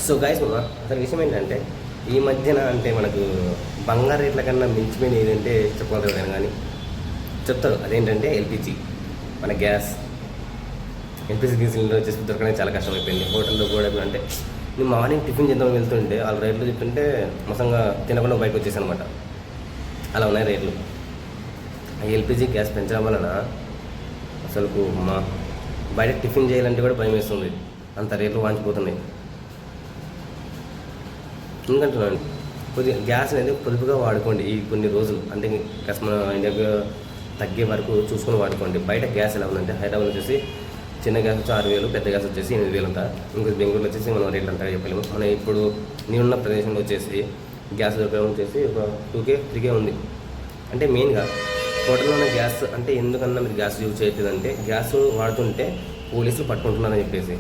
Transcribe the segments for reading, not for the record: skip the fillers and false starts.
So guys అసలు విషయం ఏంటంటే ఈ మధ్యన అంటే మనకు బంగారు రేట్ల కన్నా మించిపోయిన ఏదంటే చెప్పగలుగుతాను కానీ చెప్తారు అదేంటంటే ఎల్పిజి మన గ్యాస్. ఎల్పిజి సిలిండర్ వచ్చేసి దొరకడానికి చాలా కష్టం అయిపోయింది. హోటల్లో కూడా అంటే నేను మార్నింగ్ టిఫిన్ చేద్దామని వెళ్తుంటే వాళ్ళ రేట్లు చెప్తుంటే మొత్తంగా తినకుండా బయటకు వచ్చేసాను అనమాట. అలా ఉన్నాయి రేట్లు. ఆ ఎల్పిజి గ్యాస్ పెంచడం వలన అసలు మా బయట టిఫిన్ చేయాలంటే కూడా భయం వేస్తుంది, అంత రేట్లు వాంచిపోతున్నాయి. ఎందుకంటున్నాను కొద్దిగా గ్యాస్ అనేది పొదుపుగా వాడుకోండి ఈ కొన్ని రోజులు, అంటే గ్యాస్ మన ఇండియాకి తగ్గే వరకు చూసుకొని వాడుకోండి. బయట గ్యాస్ ఎలా ఉందంటే హైదరాబాద్ వచ్చేసి చిన్న గ్యాస్ వచ్చి 6,000, పెద్ద గ్యాస్ వచ్చేసి 8,000 అంట. ఇంకా బెంగళూరులో వచ్చేసి మనం రేట్లు అంతగా చెప్పలేము. మన ఇప్పుడు నేనున్న ప్రదేశంలో వచ్చేసి గ్యాస్ దొరకడం వచ్చేసి ఒక 2K 3K ఉంది. అంటే మెయిన్గా హోటల్లో ఉన్న గ్యాస్ అంటే ఎందుకన్నా మీరు గ్యాస్ యూజ్ చేయట్లేదంటే గ్యాస్ వాడుతుంటే పోలీసులు పట్టుకుంటున్నారని చెప్పేసి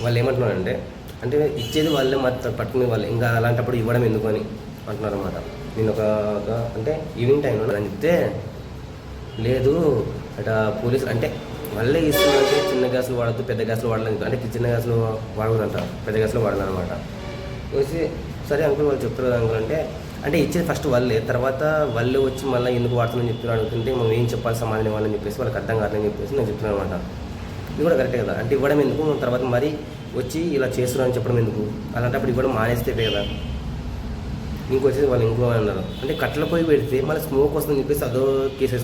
వాళ్ళు ఏమంటున్నారంటే అంటే ఇచ్చేది వాళ్ళే మాత్రం పట్టుకునే వాళ్ళు, ఇంకా అలాంటప్పుడు ఇవ్వడం ఎందుకు అని అంటున్నారు అనమాట. నేను ఒక అంటే ఈవినింగ్ టైంలో అని చెప్తే లేదు అట పోలీసులు అంటే వాళ్ళే ఇస్తున్నారంటే చిన్న గ్యాసులు వాడద్దు పెద్ద గ్యాసులు వాడలేదు, అంటే చిన్న గ్యాసులు వాడకూడదంట, పెద్ద గ్యాసులు వాడాలన్నమాట. వచ్చి సరే అంకుల్ వాళ్ళు చెప్తారు కదా అంకుల్ అంటే ఇచ్చేది ఫస్ట్ వాళ్ళే, తర్వాత వాళ్ళు వచ్చి మళ్ళీ ఎందుకు వాడుతుందని చెప్తున్నారు అడుగుతుంటే మనం ఏం చెప్పాలి సమాధానం ఇవ్వాలని చెప్పేసి వాళ్ళకి అర్థం కాదని చెప్పేసి నేను చెప్తున్నాను అనమాట. ఇది కూడా కరెక్టే కదా, అంటే ఇవ్వడం ఎందుకు తర్వాత మరీ వచ్చి ఇలా చేస్తున్నారని చెప్పడం ఎందుకు, అలాంటప్పుడు ఇవ్వడం మానేస్తే కదా. ఇంకొచ్చేసి వాళ్ళు ఇంకో అన్నారు అంటే కట్టెల పొయ్యి పెడితే మళ్ళీ స్మోక్ వస్తుందని చెప్పేసి అదో కేసు